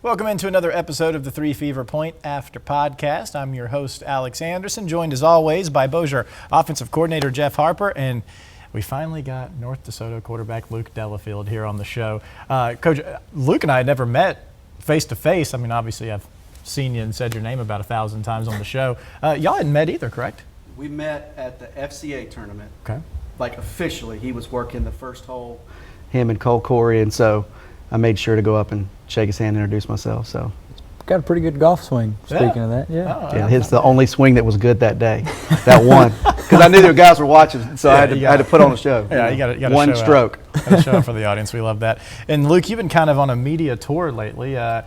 Welcome into another episode of the 3 Fever Point After Podcast. I'm your host, Alex Anderson, joined as always by Bossier offensive coordinator Jeff Harper, and we finally got North DeSoto quarterback Luke Delafield here on the show. Coach, Luke and I had never met face-to-face. I mean, obviously I've seen you and said your name about 1,000 times on the show. Y'all hadn't met either, correct? We met at the FCA tournament. Okay. Like officially, he was working the first hole, him and Cole Corey, and so I made sure to go up and shake his hand and introduce myself. So got a pretty good golf swing, speaking of that. Yeah. Yeah, it's the only swing that was good that day, that one. Because I knew the guys were watching, so I had to put on a show. Yeah, you got one stroke. Got to show up for the audience. We love that. And Luke, you've been kind of on a media tour lately. Are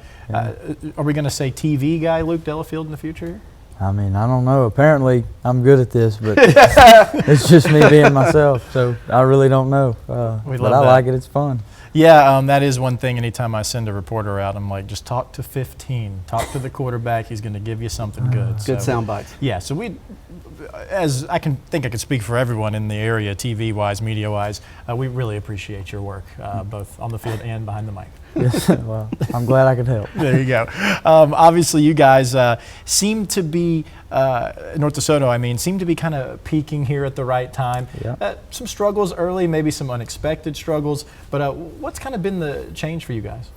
we going to say TV guy Luke Delafield in the future? I mean, I don't know. Apparently, I'm good at this, but it's just me being myself. So I really don't know. But I like it. It's fun. Yeah, that is one thing. Anytime I send a reporter out, I'm like, just talk to 15. Talk to the quarterback. He's going to give you something good. Good sound bites. Yeah, so as I can speak for everyone in the area, TV-wise, media-wise, we really appreciate your work, both on the field and behind the mic. Yes, well, I'm glad I could help. There you go. Obviously, you guys seem to be, North DeSoto, seem to be kind of peaking here at the right time. Yeah. Some struggles early, maybe some unexpected struggles, but what's kind of been the change for you guys?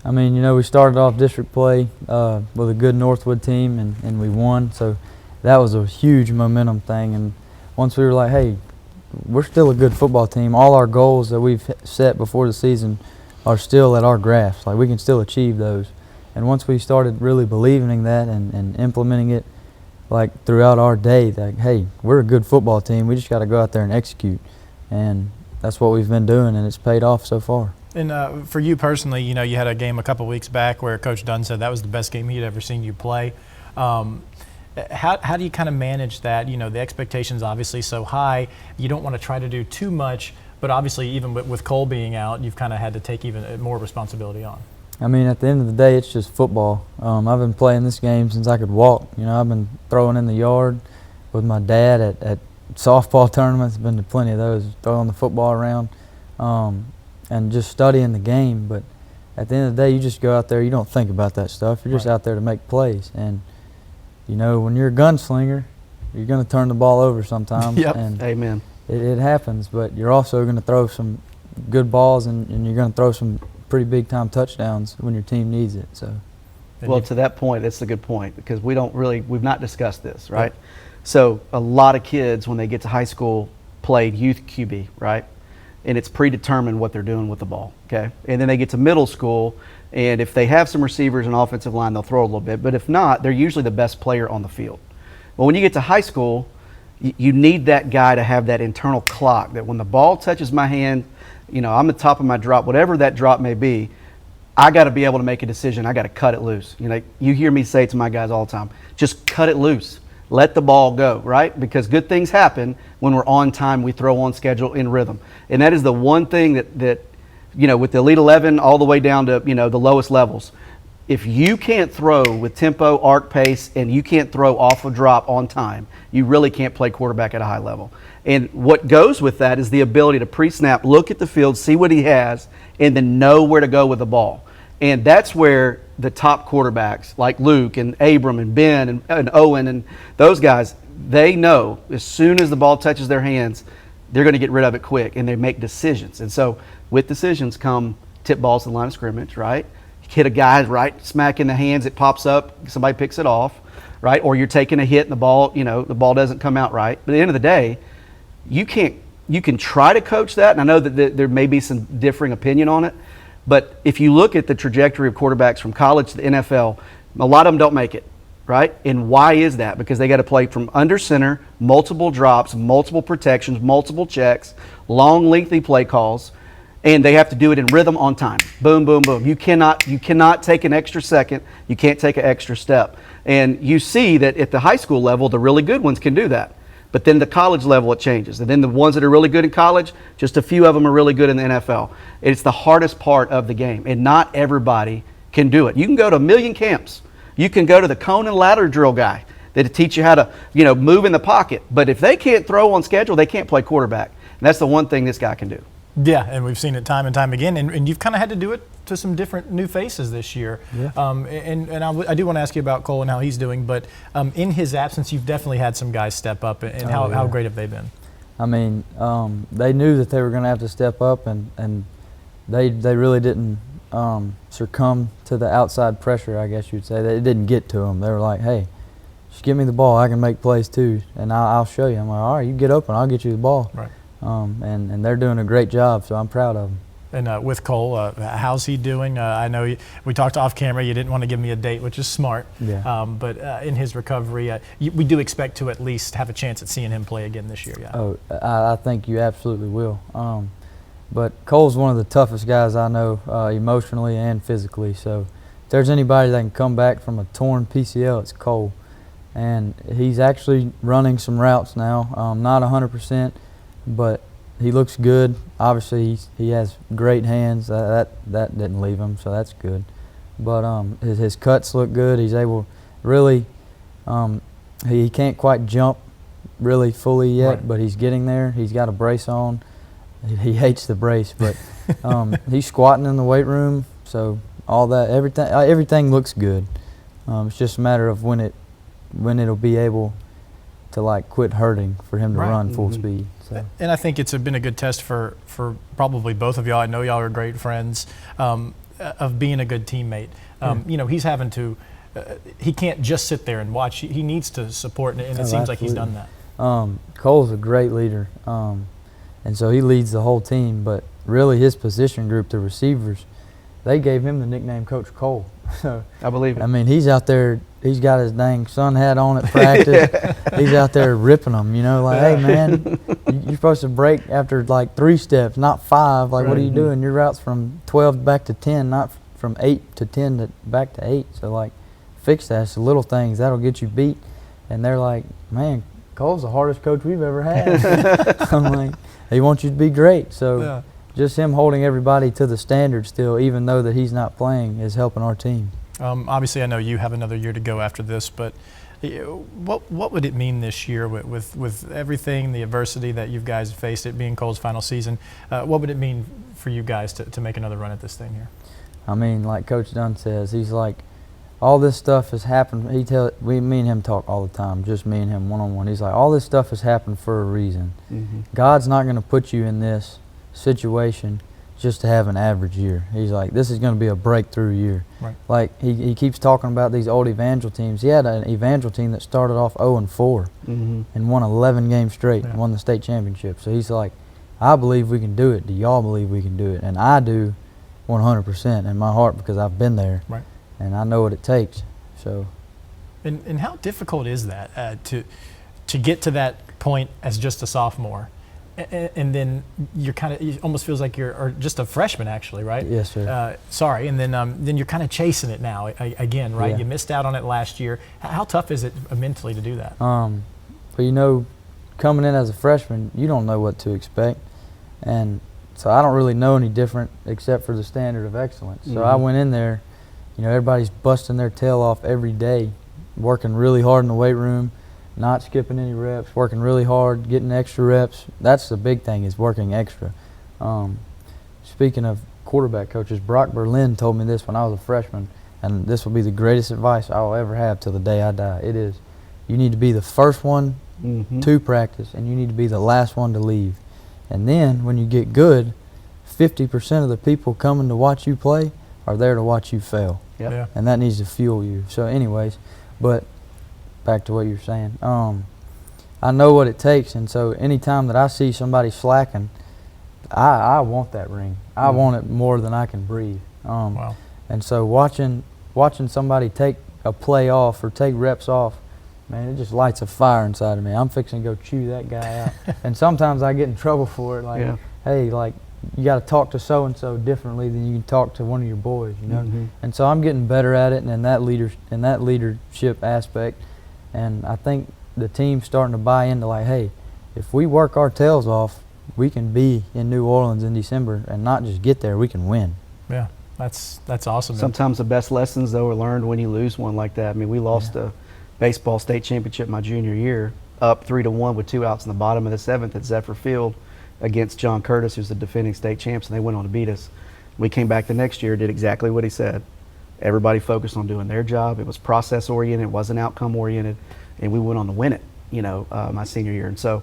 I mean, we started off district play with a good Northwood team, and we won, so that was a huge momentum thing. And once we were like, hey, we're still a good football team, all our goals that we've set before the season are still at our grasp. Like, we can still achieve those. And once we started really believing in that and implementing it, like, throughout our day, like, hey, we're a good football team. We just got to go out there and execute. And that's what we've been doing, and it's paid off so far. And for you personally, you had a game a couple weeks back where Coach Dunn said that was the best game he'd ever seen you play. How do you kind of manage that? The expectation's obviously so high. You don't want to try to do too much, but obviously even with Cole being out, you've kind of had to take even more responsibility on. I mean, at the end of the day, it's just football. I've been playing this game since I could walk. I've been throwing in the yard with my dad at softball tournaments. Been to plenty of those, throwing the football around, and just studying the game. But at the end of the day, you just go out there. You don't think about that stuff. You're just out there to make plays. And when you're a gunslinger, you're going to turn the ball over sometimes. Yep. And Amen. It happens, but you're also going to throw some good balls, and you're going to throw some pretty big-time touchdowns when your team needs it. So, well, to that point, that's a good point, because we've not discussed this, right? Yeah. So a lot of kids, when they get to high school, played youth QB, right? And it's predetermined what they're doing with the ball, okay? And then they get to middle school, and if they have some receivers and offensive line, they'll throw a little bit. But if not, they're usually the best player on the field. Well, when you get to high school, you need that guy to have that internal clock that when the ball touches my hand, I'm the top of my drop, whatever that drop may be, I got to be able to make a decision. I got to cut it loose. You hear me say it to my guys all the time, just cut it loose. Let the ball go, right? Because good things happen when we're on time, we throw on schedule, in rhythm. And that is the one thing that with the Elite 11 all the way down to, the lowest levels, if you can't throw with tempo, arc pace, and you can't throw off a drop on time, you really can't play quarterback at a high level. And what goes with that is the ability to pre-snap, look at the field, see what he has, and then know where to go with the ball. And that's where the top quarterbacks like Luke and Abram and Ben and Owen and those guys, they know as soon as the ball touches their hands, they're going to get rid of it quick, and they make decisions. And so with decisions come tip balls to the line of scrimmage, right? Hit a guy right smack in the hands, it pops up, somebody picks it off, right? Or you're taking a hit and the ball doesn't come out right. But at the end of the day, you can try to coach that, and I know that there may be some differing opinion on it, but if you look at the trajectory of quarterbacks from college to the NFL, a lot of them don't make it, right? And why is that? Because they got to play from under center, multiple drops, multiple protections, multiple checks, long, lengthy play calls, and they have to do it in rhythm on time. Boom, boom, boom. You cannot take an extra second. You can't take an extra step. And you see that at the high school level, the really good ones can do that. But then the college level, it changes. And then the ones that are really good in college, just a few of them are really good in the NFL. It's the hardest part of the game, and not everybody can do it. You can go to a million camps. You can go to the cone and ladder drill guy that'll teach you how to, move in the pocket. But if they can't throw on schedule, they can't play quarterback. And that's the one thing this guy can do. Yeah, and we've seen it time and time again, and you've kind of had to do it to some different new faces this year. Yeah. I do want to ask you about Cole and how he's doing, but in his absence, you've definitely had some guys step up, and how great have they been? I mean, they knew that they were going to have to step up, and they really didn't succumb to the outside pressure, I guess you'd say. It didn't get to them. They were like, hey, just give me the ball. I can make plays too, and I'll show you. I'm like, all right, you get open. I'll get you the ball. Right. And they're doing a great job, so I'm proud of them. And with Cole, how's he doing? I know we talked off camera. You didn't want to give me a date, which is smart. Yeah. But in his recovery, we do expect to at least have a chance at seeing him play again this year. Yeah. Oh, I think you absolutely will. But Cole's one of the toughest guys I know, emotionally and physically. So if there's anybody that can come back from a torn PCL, it's Cole. And he's actually running some routes now, not 100%, but he looks good. Obviously, he has great hands. That didn't leave him, so that's good. But his cuts look good. He's able, really, he can't quite jump really fully yet, right. But he's getting there. He's got a brace on. He hates the brace, but he's squatting in the weight room. So all that, everything looks good. It's just a matter of when it'll be able to like quit hurting for him to Right. run full speed. So. And I think it's been a good test for probably both of y'all. I know y'all are great friends, of being a good teammate. You know, he's having to, he can't just sit there and watch. He needs to support, and it seems like he's done that. Cole's a great leader, and so he leads the whole team. But really, his position group, the receivers, they gave him the nickname Coach Cole. So I believe it. I mean, he's out there. He's got his dang sun hat on at practice. He's out there ripping them. You know, like, hey man, you're supposed to break after like 3 steps, not 5. Like, what are you doing? Your route's from 12 back to 10, not from 8 to 10 to back to 8. So like, fix that. It's the little things that'll get you beat. And they're like, man, Cole's the hardest coach we've ever had. I'm like, he wants you to be great. So. Yeah. Just him holding everybody to the standard still, even though that he's not playing, is helping our team. Obviously, I know you have another year to go after this, but what would it mean this year with everything, the adversity that you guys have faced, it being Cole's final season? What would it mean for you guys to make another run at this thing here? I mean, like Coach Dunn says, he's like, all this stuff has happened. Me and him talk all the time, just me and him one-on-one. He's like, all this stuff has happened for a reason. Mm-hmm. God's not going to put you in this situation just to have an average year. He's like, this is going to be a breakthrough year. Right. Like he keeps talking about these old Evangel teams. He had an Evangel team that started off 0-4 and won 11 games straight and won the state championship. So he's like, I believe we can do it. Do y'all believe we can do it? And I do 100% in my heart, because I've been there. Right. And I know what it takes. So. And how difficult is that to get to that point as just a sophomore? And then it almost feels like you're just a freshman, actually, right? Yes, sir. Sorry, and then you're kind of chasing it now again, right? Yeah. You missed out on it last year. How tough is it mentally to do that? But you know, coming in as a freshman, you don't know what to expect, and so I don't really know any different except for the standard of excellence. So I went in there, you know, everybody's busting their tail off every day, working really hard in the weight room. Not skipping any reps, working really hard, getting extra reps. That's the big thing, is working extra. Speaking of quarterback coaches, Brock Berlin told me this when I was a freshman, and this will be the greatest advice I will ever have till the day I die. It is, you need to be the first one to practice, and you need to be the last one to leave. And then when you get good, 50% of the people coming to watch you play are there to watch you fail. Yep. Yeah. And that needs to fuel you. So anyways, but back to what you're saying. I know what it takes, and so anytime that I see somebody slacking, I want that ring. I want it more than I can breathe. Wow. And so watching somebody take a play off or take reps off, man, it just lights a fire inside of me. I'm fixing to go chew that guy out. And sometimes I get in trouble for it, like, hey, like, you got to talk to so-and-so differently than you can talk to one of your boys, you know? And so I'm getting better at it, and in that leadership aspect. And I think the team's starting to buy into, like, hey, if we work our tails off, we can be in New Orleans in December and not just get there, we can win. Yeah, that's awesome. Sometimes the best lessons, though, are learned when you lose one like that. I mean, we lost a baseball state championship my junior year, up 3-1 with 2 outs in the bottom of the 7th at Zephyr Field. against John Curtis, who's the defending state champs, and they went on to beat us. We came back the next year, did exactly what he said. Everybody focused on doing their job. It was process oriented, it wasn't outcome oriented, and we went on to win it, my senior year. And so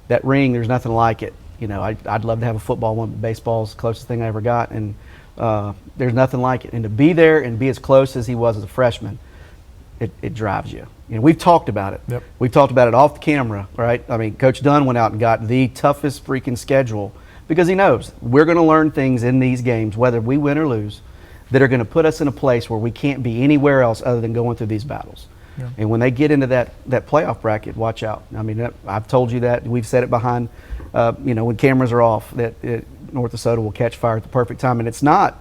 that ring, there's nothing like it. I'd love to have a football one, but baseball's the closest thing I ever got, and there's nothing like it. And to be there and be as close as he was as a freshman, it drives you. We've talked about it. Yep. We've talked about it off the camera, right? I mean, Coach Dunn went out and got the toughest freaking schedule because he knows we're going to learn things in these games, whether we win or lose, that are going to put us in a place where we can't be anywhere else other than going through these battles. Yeah. And when they get into that playoff bracket, watch out. I mean, I've told you that. We've said it behind, when cameras are off, that North DeSoto will catch fire at the perfect time. And it's not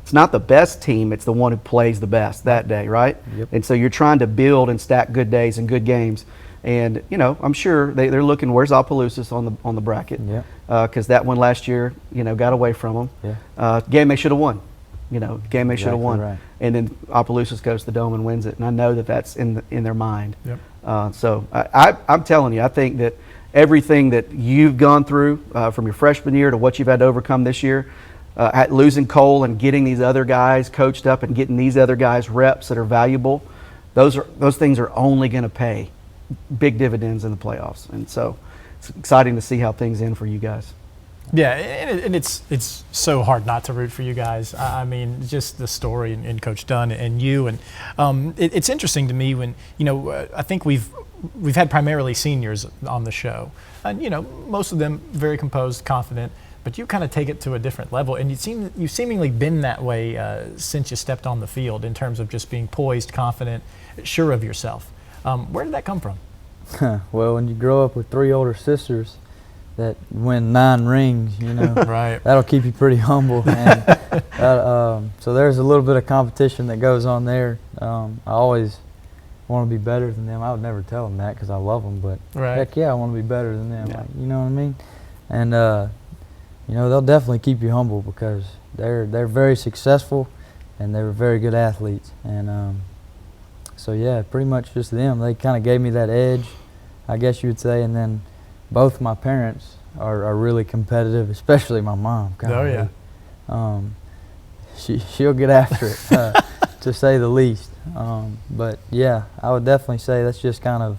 the best team, it's the one who plays the best that day, right? Yep. And so you're trying to build and stack good days and good games. And, I'm sure they're looking, where's Opelousas on the bracket? Yeah. Because that one last year, got away from them. Yeah. Game they should have won. Game they should have won. Right. And then Opelousas goes to the Dome and wins it. And I know that's in their mind. Yep. So I'm telling you, I think that everything that you've gone through from your freshman year to what you've had to overcome this year, losing Cole and getting these other guys coached up and getting these other guys reps that are valuable, those things are only going to pay big dividends in the playoffs. And so it's exciting to see how things end for you guys. Yeah, and it's so hard not to root for you guys. I mean, just the story and Coach Dunn and you, and it's interesting to me when I think we've had primarily seniors on the show, and most of them very composed, confident, but you kind of take it to a different level, and you've seemingly been that way since you stepped on the field in terms of just being poised, confident, sure of yourself. Where did that come from? Well, when you grow up with 3 older sisters that win 9 rings, Right. That'll keep you pretty humble. And so there's a little bit of competition that goes on there. I always want to be better than them. I would never tell them that because I love them, but right. Heck yeah, I want to be better than them. Yeah. Like, you know what I mean? And they'll definitely keep you humble because they're very successful and they were very good athletes. And so yeah, pretty much just them. They kind of gave me that edge, I guess you would say. And then both my parents are really competitive, especially my mom. Oh yeah. She'll get after it, to say the least. But yeah, I would definitely say that's just kind of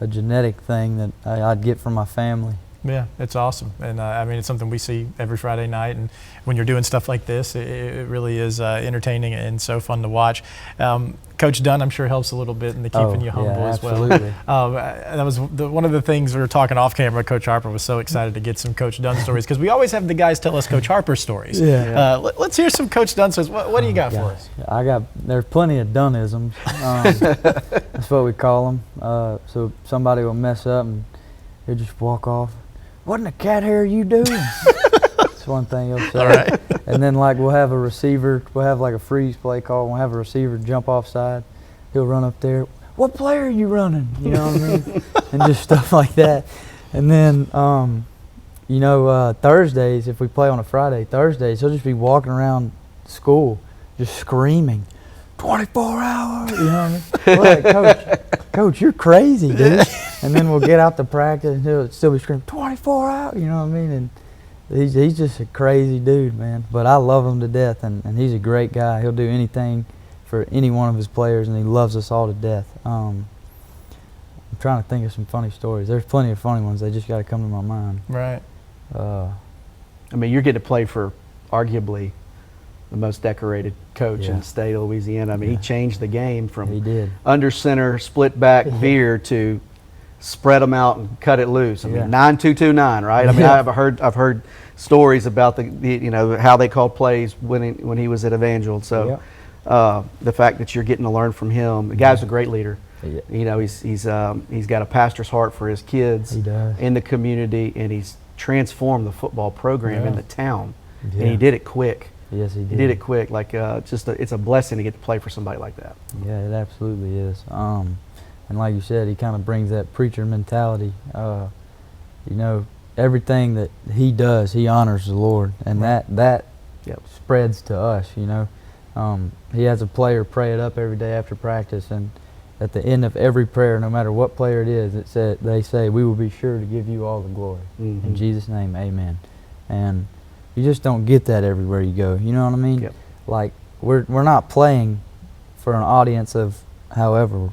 a genetic thing that I'd get from my family. Yeah, it's awesome. And I mean, it's something we see every Friday night. And when you're doing stuff like this, it really is entertaining and so fun to watch. Coach Dunn, I'm sure, helps a little bit in the keeping you humble as well. Absolutely. That was one of the things we were talking off camera. Coach Harper was so excited to get some Coach Dunn stories because we always have the guys tell us Coach Harper stories. Yeah. Let's hear some Coach Dunn stories. What do you got for us? There's plenty of Dunnisms. That's what we call them. So somebody will mess up and he'll just walk off. What in the cat hair are you doing? That's one thing he'll say. All right. And then we'll have a receiver, we'll have a freeze play call, we'll have a receiver jump offside. He'll run up there, what play are you running? You know what I mean? And just stuff like that. And then, Thursdays, if we play on a Friday, Thursdays, he'll just be walking around school just screaming, 24 hours, you know what I mean? We're like, Coach, you're crazy, dude. And then we'll get out to practice and he'll still be screaming, 24 hours, you know what I mean? And he's just a crazy dude, man. But I love him to death, and he's a great guy. He'll do anything for any one of his players, and he loves us all to death. I'm trying to think of some funny stories. There's plenty of funny ones. They just got to come to my mind. Right. I mean, you're getting to play for arguably the most decorated coach in the state of Louisiana. I mean, he changed the game from He did. under center, split back, veer to spread them out and cut it loose. I mean, 9-2-2-9, right? I mean, I've heard stories about the how they called plays when he was at Evangel. So the fact that you're getting to learn from him, the guy's a great leader. Yeah. He's got a pastor's heart for his kids in the community, and he's transformed the football program in the town. And he did it quick. Yes, he did. He did it quick. It's a blessing to get to play for somebody like that. Yeah, it absolutely is. And like you said, he kind of brings that preacher mentality. Everything that he does, he honors the Lord, and that spreads to us. He has a player pray it up every day after practice, and at the end of every prayer, no matter what prayer it is, they say, "We will be sure to give you all the glory." Mhm. In Jesus' name, amen. And you just don't get that everywhere you go. You know what I mean? Yep. Like we're not playing for an audience of however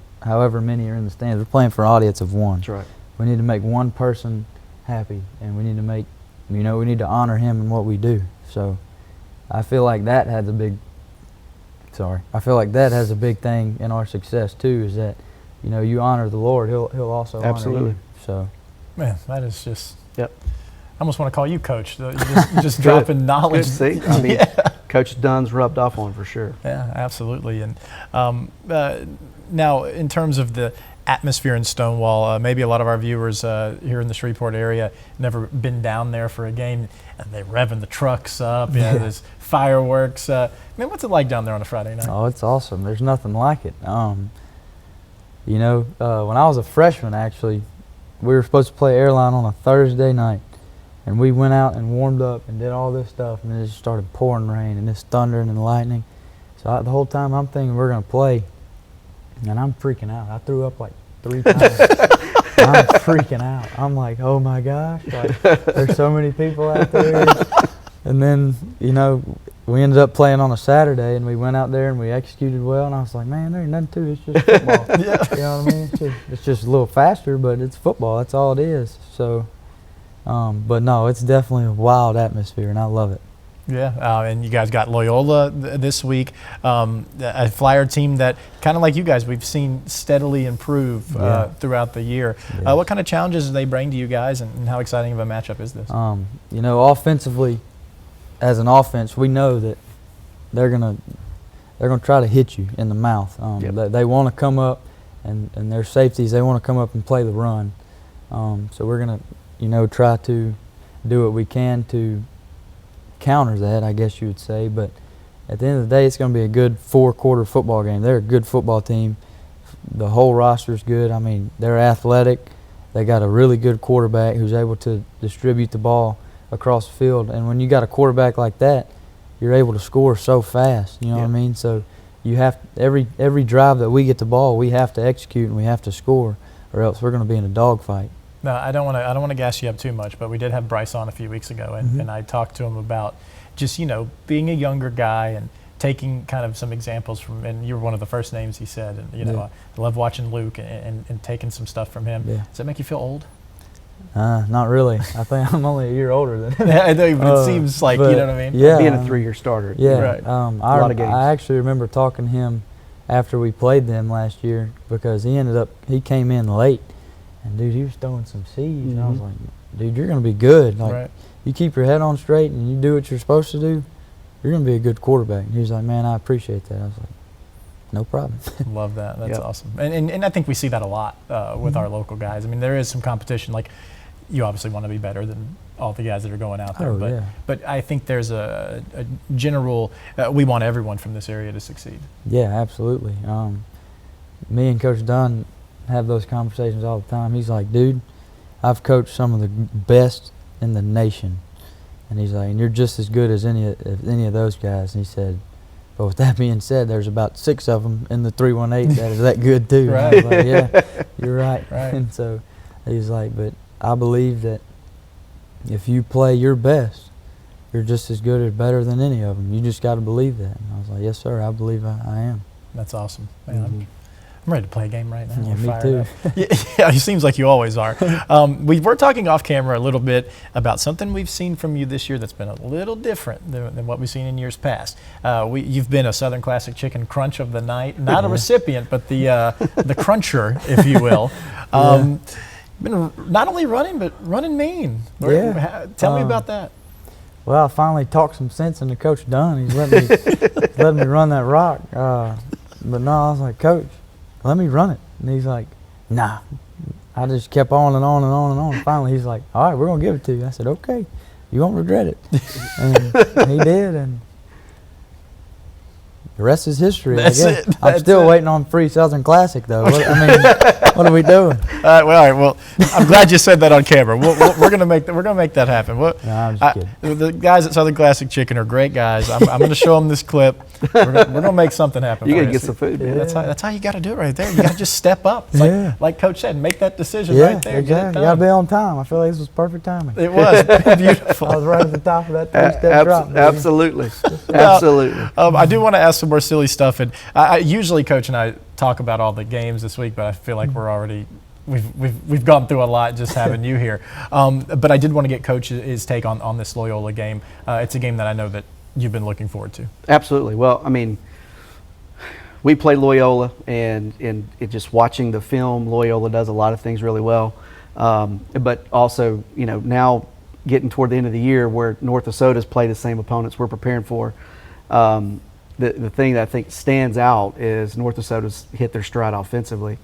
many are in the stands. We're playing for an audience of one. That's right. We need to make one person happy, and we need to make, we need to honor him in what we do. So I feel like that has a big thing in our success too, is that, you honor the Lord, he'll also Absolutely. honor you. So Man, that is just. Yep. I almost want to call you coach. Just dropping knowledge. Good, see? I mean, Coach Dunn's rubbed off on for sure. Yeah, absolutely. And now, in terms of the atmosphere in Stonewall, maybe a lot of our viewers here in the Shreveport area never been down there for a game, and they're revving the trucks up. There's fireworks. Man, what's it like down there on a Friday night? Oh, it's awesome. There's nothing like it. When I was a freshman, actually, we were supposed to play Airline on a Thursday night. And we went out and warmed up and did all this stuff, and it just started pouring rain and this thundering and lightning. So the whole time I'm thinking we're going to play, and I'm freaking out. I threw up like 3 times. I'm freaking out. I'm like, oh my gosh, like, there's so many people out there. And then, we ended up playing on a Saturday, and we went out there and we executed well, and I was like, man, there ain't nothing to it. It's just football. You know what I mean? It's just a little faster, but it's football. That's all it is. So. But no, it's definitely a wild atmosphere, and I love it. Yeah, and you guys got Loyola this week, a Flyer team that, kind of like you guys, we've seen steadily improve throughout the year. Yes. What kind of challenges do they bring to you guys, and how exciting of a matchup is this? Offensively, as an offense, we know that they're gonna try to hit you in the mouth. They want to come up, and their safeties, they want to come up and play the run. So we're gonna try to do what we can to counter that, I guess you would say. But at the end of the day, it's going to be a good 4-quarter football game. They're a good football team. The whole roster's good. I mean, they're athletic. They got a really good quarterback who's able to distribute the ball across the field. And when you got a quarterback like that, you're able to score so fast. You know what I mean? So you have every drive that we get the ball, we have to execute and we have to score, or else we're going to be in a dogfight. No, I don't want to gas you up too much, but we did have Bryce on a few weeks ago, and I talked to him about just being a younger guy and taking kind of some examples from, and you're one of the first names he said, and I love watching Luke and taking some stuff from him. Yeah. Does that make you feel old? Not really. I think I'm only a year older than him. Yeah, I know, but it seems like, you know what I mean? Yeah, being a 3-year starter. Yeah, right. A lot of games. I actually remember talking to him after we played them last year, because he came in late. And dude, he was throwing some seeds, and I was like, dude, you're going to be good. Like, you keep your head on straight and you do what you're supposed to do, you're going to be a good quarterback. And he was like, man, I appreciate that. I was like, no problem. Love that. That's awesome. And I think we see that a lot with our local guys. I mean, there is some competition. Like, you obviously want to be better than all the guys that are going out there. But I think there's a general, we want everyone from this area to succeed. Yeah, absolutely. Me and Coach Dunn have those conversations all the time. He's like, dude, I've coached some of the best in the nation. And he's like, and you're just as good as any of those guys. And he said, but with that being said, there's about 6 of them in the 318 that is that good too. Right. I was like, yeah, you're right. Right. And so he's like, but I believe that if you play your best, you're just as good or better than any of them. You just got to believe that. And I was like, yes, sir, I believe I am. That's awesome. Man, I'm ready to play a game right now. Yeah, me too. Yeah, it seems like you always are. We were talking off camera a little bit about something we've seen from you this year that's been a little different than what we've seen in years past. You've been a Southern Classic Chicken Crunch of the night, not a recipient, but the cruncher, if you will. Been not only running, but running mean. Tell me about that. Well, I finally talked some sense into Coach Dunn. He's letting me run that rock. But no, I was like, Coach, let me run it. And he's like, nah. I just kept on and on and on and on. And finally, he's like, all right, we're going to give it to you. I said, okay, you won't regret it. And he did, and the rest is history, I guess. I'm still waiting on free Southern Classic, though. I mean, What are we doing? All right. Well, I'm glad you said that on camera. We're gonna make that. We're gonna make that happen. Nah, I'm just kidding. The guys at Southern Classic Chicken are great guys. I'm gonna show them this clip. We're gonna make something happen. You for gotta get some food, man. That's how you got to do it right there. You got to just step up. It's Yeah. like Coach said, make that decision Yeah, right there. Get it exactly. You got to done. be on time. I feel like this was perfect timing. It was beautiful. I was right at the top of that three-step drop. baby. Absolutely. Absolutely. I do want to ask some more silly stuff, and I usually Coach and I talk about all the games this week, but I feel like we're already we've gone through a lot just having you here. But I did want to get Coach's take on this Loyola game. It's a game that I know that you've been looking forward to. Absolutely. Well, I mean, we play Loyola, and just watching the film, Loyola does a lot of things really well. But also, now getting toward the end of the year where North Dakota's play the same opponents we're preparing for, the thing that I think stands out is North Dakota's hit their stride offensively,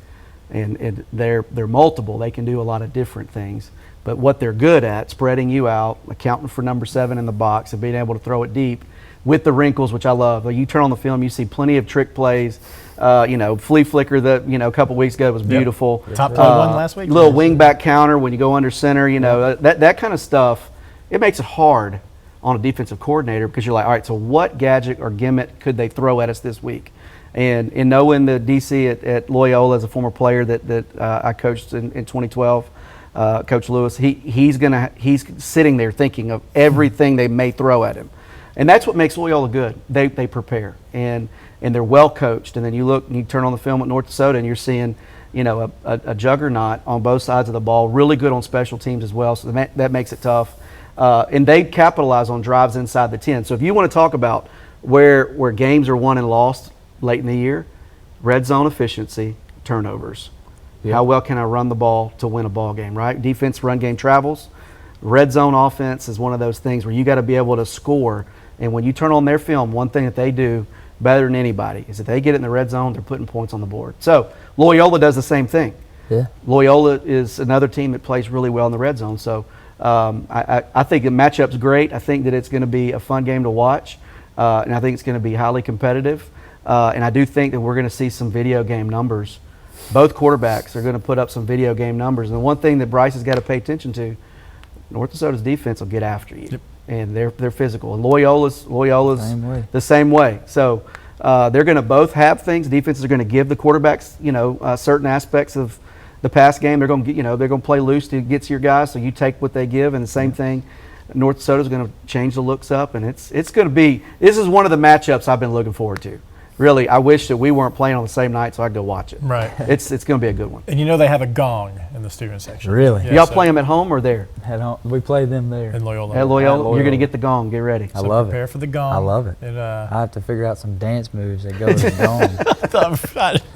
and they're multiple. They can do a lot of different things. But what they're good at, spreading you out, accounting for number 7 in the box, and being able to throw it deep with the wrinkles, which I love. Like, you turn on the film, you see plenty of trick plays. Flea flicker that a couple weeks ago was beautiful. Top 21 last week. Little wing back counter when you go under center. That kind of stuff. It makes it hard on a defensive coordinator because you're like, all right, so what gadget or gimmick could they throw at us this week? And in knowing the DC at Loyola as a former player that I coached in 2012. Coach Lewis, he's sitting there thinking of everything they may throw at him, and that's what makes Loyola good. They prepare and they're well coached. And then you look and you turn on the film at North Dakota and you're seeing a juggernaut on both sides of the ball, really good on special teams as well. So that makes it tough, and they capitalize on drives inside the 10. So if you want to talk about where games are won and lost late in the year, red zone efficiency, turnovers. Yeah. How well can I run the ball to win a ball game, right? Defense, run game travels. Red zone offense is one of those things where you got to be able to score. And when you turn on their film, one thing that they do better than anybody is that they get it in the red zone, they're putting points on the board. So Loyola does the same thing. Yeah. Loyola is another team that plays really well in the red zone. So I think the matchup's great. I think that it's going to be a fun game to watch. And I think it's going to be highly competitive. And I do think that we're going to see some video game numbers. Both quarterbacks are going to put up some video game numbers. And the one thing that Bryce has got to pay attention to, North Dakota's defense will get after you. Yep. And they're physical. And Loyola's the same way. So they're going to both have things. Defenses are going to give the quarterbacks, certain aspects of the pass game. They're going to they're going to play loose to get to your guys. So you take what they give. And the same thing, North Dakota's going to change the looks up. And it's going to be. This is one of the matchups I've been looking forward to. Really, I wish that we weren't playing on the same night so I could go watch it. Right. It's going to be a good one. And they have a gong in the student section. Really? Y'all play them at home or there? At home. We played them there. In Loyola. At Loyola? You're going to get the gong. Get ready. I love prepare it. for the gong. I love it. I have to figure out some dance moves that go with the gong.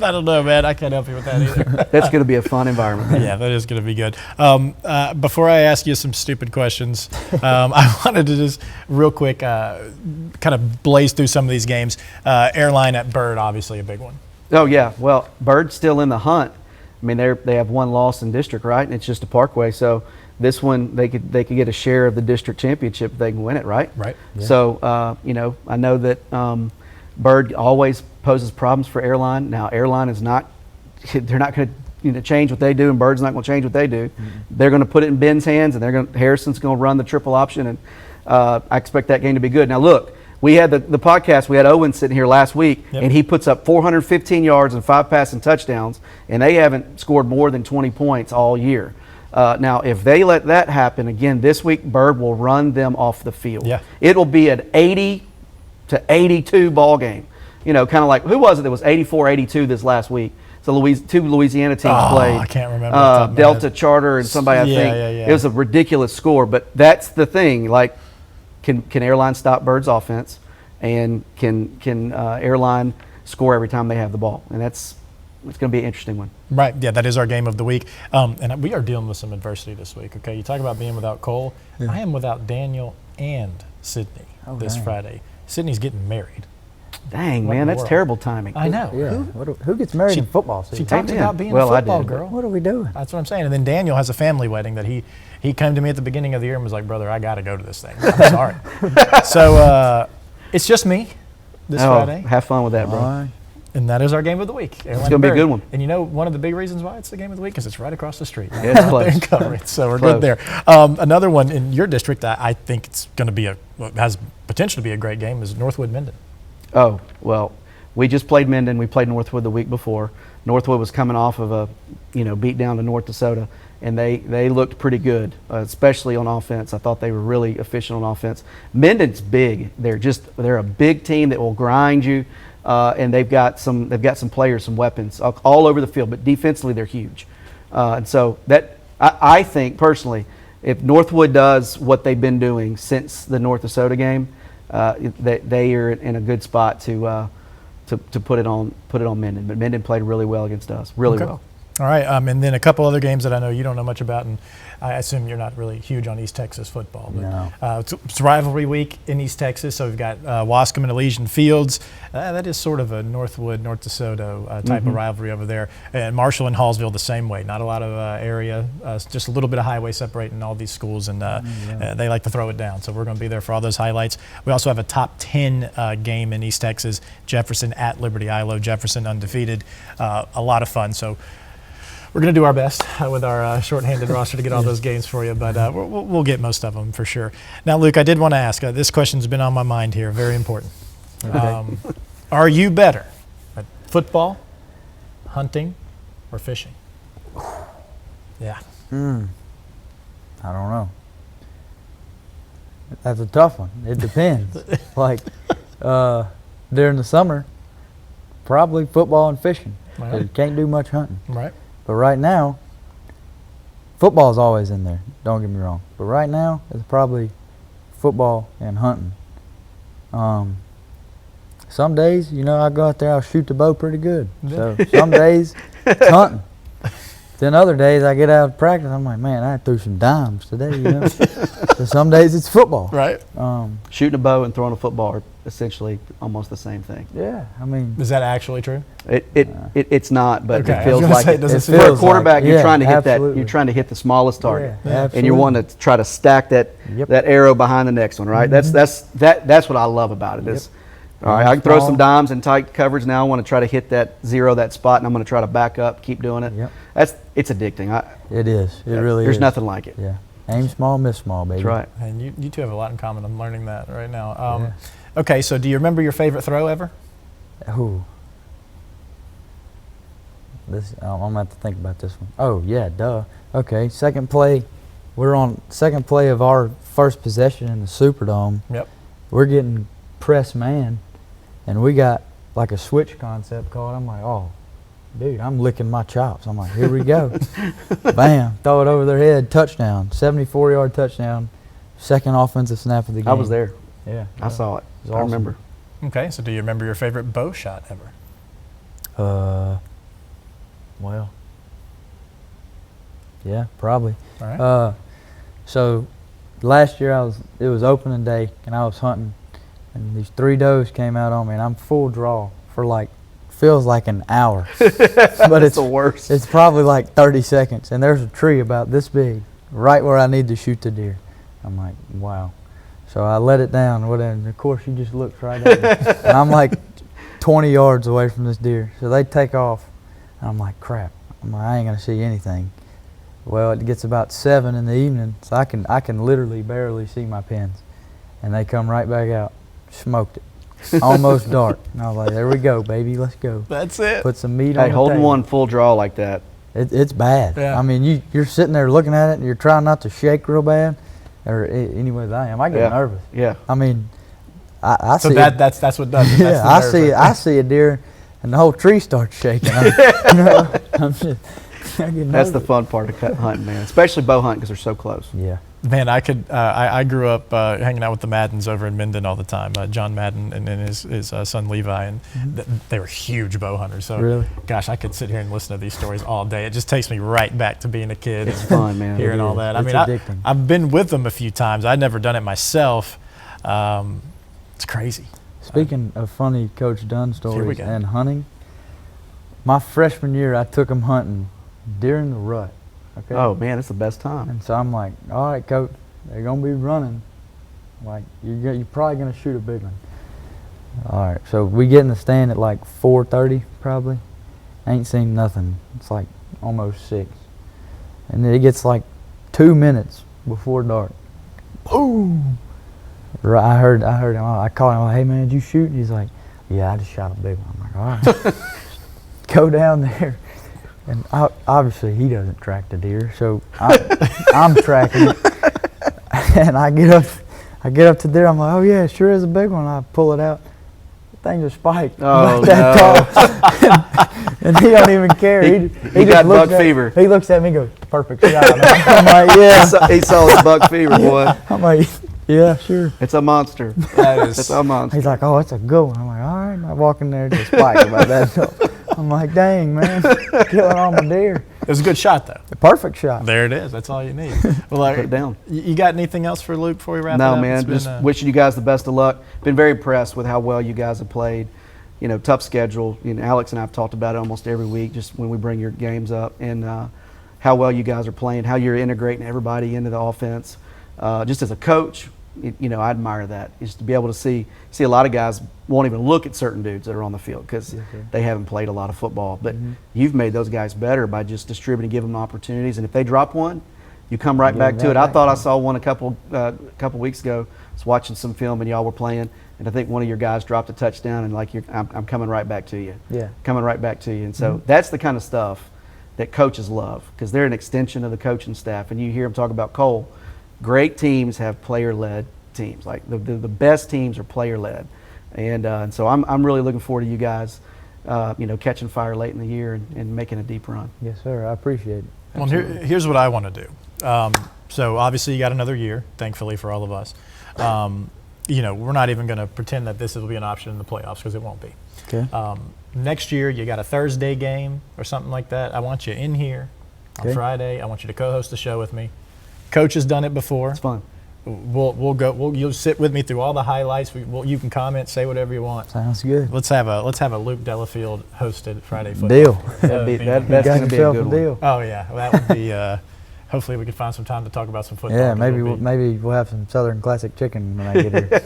I don't know, man. I can't help you with that either. That's going to be a fun environment. Yeah, that is going to be good. Before I ask you some stupid questions, I wanted to just real quick kind of blaze through some of these games. Airline at Bird, obviously a big one. Oh, yeah. Well, Bird's still in the hunt. I mean, they have one loss in district, right? And it's just a Parkway. So this one, they could get a share of the district championship if they can win it, right? Right. Yeah. So, I know that Bird always poses problems for Airline. Now, Airline is not – they're not going to change what they do, and Bird's not going to change what they do. Mm-hmm. They're going to put it in Ben's hands, and Harrison's going to run the triple option, and I expect that game to be good. Now, look. We had the podcast, we had Owen sitting here last week, and he puts up 415 yards and 5 passing touchdowns, and they haven't scored more than 20 points all year. Now, if they let that happen again this week, Bird will run them off the field. Yeah. It will be an 80-82 ball game. Kind of like, who was it that was 84-82 this last week? So two Louisiana teams played. I can't remember. Delta Charter and somebody, I think. Yeah. It was a ridiculous score, but that's the thing, like, Can Airline stop Bird's offense, and can Airline score every time they have the ball? And it's going to be an interesting one. Right. Yeah, that is our game of the week. And we are dealing with some adversity this week. Okay, you talk about being without Cole. Yeah. I am without Daniel and Sydney this Friday. Sydney's getting married. Dang, man, that's terrible timing. I know. Yeah. Who gets married in football season? She talks about being a football girl. What are we doing? That's what I'm saying. And then Daniel has a family wedding that he came to me at the beginning of the year and was like, brother, I got to go to this thing. I'm sorry. So it's just me this Friday. Have fun with that, bro. Right. And that is our game of the week. It's going to be a good one. And you know, one of the big reasons why it's the game of the week is it's right across the street. Yeah, it's close. In Coverage, so we're Close. good there. Another one in your district that I think it's going to be has potential to be a great game is Northwood Minden. Oh, well, we just played Minden. We played Northwood the week before. Northwood was coming off of a, beat down to North DeSoto, and they looked pretty good, especially on offense. I thought they were really efficient on offense. Minden's big. They're a big team that will grind you, and they've got some players, some weapons all over the field. But defensively, they're huge, and so that I think personally, if Northwood does what they've been doing since the North DeSoto game, they are in a good spot to put it on Minden. But Minden played really well against us, really well. All right, and then a couple other games that I know you don't know much about, and I assume you're not really huge on East Texas football. But, No. It's rivalry week in East Texas, so we've got Wascom and Elysian Fields. That is sort of a Northwood, North DeSoto type of rivalry over there. And Marshall and Hallsville the same way. Not a lot of area, just a little bit of highway separating all these schools, and they like to throw it down. So we're going to be there for all those highlights. We also have a top 10 game in East Texas, Jefferson at Liberty Ilo. Jefferson undefeated. A lot of fun. So we're going to do our best with our shorthanded roster to get all those games for you, but we'll get most of them for sure. Now, Luke, I did want to ask, this question's been on my mind here, very important. Are you better at football, hunting, or fishing? Yeah. I don't know. That's a tough one. It depends. During the summer, probably football and fishing. Right. You can't do much hunting. Right. But right now, football's always in there. Don't get me wrong. But right now, it's probably football and hunting. Some days, I go out there, I'll shoot the bow pretty good. So some days, it's hunting. Then other days, I get out of practice, I'm like, man, I threw some dimes today, So some days it's football. Right. Shooting a bow and throwing a football are essentially almost the same thing. Yeah, I mean, Is that actually true? It's not, but Okay, I it was feels gonna like say, it. does it For feel a quarterback, like- you're yeah, trying to hit that. absolutely. You're trying to hit the smallest target, Yeah, and you want to try to stack that Yep. that arrow behind the next one, right? That's what I love about it. Is all right, I can throw some Small. dimes in tight coverage. Now I want to try to hit that spot, and I'm going to try to back up, keep doing it. Yep. It's addicting. it is. It really There's is. nothing like it. Yeah. Aim small, miss small, baby. That's right. And you two have a lot in common. I'm learning that right now. Yeah. Okay, so do you remember your favorite throw ever? Ooh. I'm going to have to think about this one. Oh, yeah, duh. Okay, second play. We're on second play of our first possession in the Superdome. Yep. We're getting press man, and we got like a switch concept called. I'm like, oh, dude, I'm licking my chops. I'm like, here we go. Bam, throw it over their head, touchdown, 74-yard touchdown, second offensive snap of the game. I was there. Yeah. I saw it. was I awesome. remember. Okay, so do you remember your favorite bow shot ever? Well, yeah, probably. All right. So last year it was opening day and I was hunting, and these 3 does came out on me, and I'm full draw for feels like an hour, but it's the worst. It's probably like 30 seconds, and there's a tree about this big right where I need to shoot the deer. I'm like, wow. So I let it down, and of course she just looks right at me, and I'm like 20 yards away from this deer. So they take off, and I'm like, crap. I'm like, I ain't gonna see anything. Well, it gets about 7 in the evening, so I can literally barely see my pins, and they come right back out. Smoked it. Almost dark. And I was like, there we go, baby, let's go. That's it. Put some meat on Hey, the holding table. one full draw like that. It's bad. Yeah. I mean, you're sitting there looking at it, and you're trying not to shake real bad, or anyways I am. I get Yeah. nervous. Yeah. I mean, I So see. that's what does it. Yeah, That's the nerve right I see a deer, and the whole tree starts shaking. I'm just, I get That's the nervous. fun part of hunting, man. Especially bow hunting because they're so close. Yeah. Man, I grew up hanging out with the Maddens over in Minden all the time. John Madden and then his son Levi, and they were huge bow hunters. So, Really? gosh, I could sit here and listen to these stories all day. It just takes me right back to being a kid. It's and fun, man. Hearing It all is. that. It's I mean, addicting. I've been with them a few times. I'd never done it myself. It's crazy. Speaking of funny Coach Dunn we stories go. and hunting, my freshman year I took him hunting during the rut. Okay. Oh man, it's the best time. And so I'm like, all right, Coach, they're gonna be running. Like you're probably gonna shoot a big one. All right, so we get in the stand at like 4:30 probably. Ain't seen nothing. It's like almost 6. And then it gets like 2 minutes before dark. Boom! Right, I heard him. I called him, like, hey man, did you shoot? He's like, yeah, I just shot a big one. I'm like, all right. Go down there. And obviously he doesn't track the deer, so I'm tracking it. And I get up to there. I'm like, oh yeah, it sure is a big one. I pull it out. The thing's a spike. Oh, about that tall. And he don't even care. He got just looks buck at, fever. He looks at me and goes, perfect shot. I'm like, yeah. He saw his buck fever, boy. I'm like, yeah, sure. It's a monster. That is. It's a monster. He's like, oh, it's a good one. I'm like, all right. I walk in there, just spike about that tall. I'm like, dang, man, killing all my deer. It was a good shot, though. The perfect shot. There it is. That's all you need. Well, Put it down. You got anything else for Luke before we wrap it No, up? man. It's been, Just wishing you guys the best of luck. Been very impressed with how well you guys have played. You know, tough schedule. You know, Alex and I have talked about it almost every week, just when we bring your games up, and how well you guys are playing, how you're integrating everybody into the offense. Just as a coach, you know, I admire that. Is to be able to see a lot of guys won't even look at certain dudes that are on the field because they haven't played a lot of football. But you've made those guys better by just distributing, giving them opportunities, and if they drop one, you come right back to it. I thought I saw one a couple weeks ago. I was watching some film and y'all were playing, and I think one of your guys dropped a touchdown, and like I'm coming right back to you. Yeah. Coming right back to you. And so that's the kind of stuff that coaches love because they're an extension of the coaching staff. And you hear them talk about Cole. Great teams have player-led teams. Like the best teams are player-led, and so I'm really looking forward to you guys, you know, catching fire late in the year and making a deep run. Yes, sir. I appreciate it. Well, here's what I want to do. So obviously you got another year, thankfully for all of us. You know, we're not even going to pretend that this will be an option in the playoffs because it won't be. Okay. Next year you got a Thursday game or something like that. I want you in here on Friday. I want you to co-host the show with me. Coach has done it before. It's fun. You'll sit with me through all the highlights. You can comment, say whatever you want. Sounds good. Let's have a Luke Delafield hosted Friday football. Deal. That's Got going to be a yourself good a one. deal. Oh yeah, well, that would be. Hopefully we can find some time to talk about some football. Yeah, 'cause maybe we'll have some Southern classic chicken when I get here.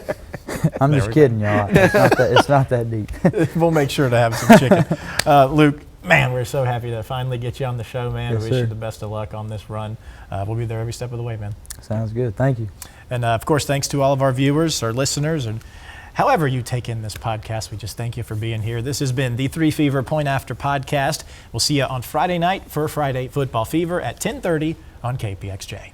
I'm There just we kidding, y'all. It's not that deep. we'll make sure to have some chicken. Luke, man, we're so happy to finally get you on the show, man. Yes, We wish you sir. the best of luck on this run. We'll be there every step of the way, man. Sounds good. Thank you. And of course, thanks to all of our viewers, our listeners, and however you take in this podcast, we just thank you for being here. This has been the 3 Fever Point After podcast. We'll see you on Friday night for Friday Football Fever at 10:30 on KPXJ.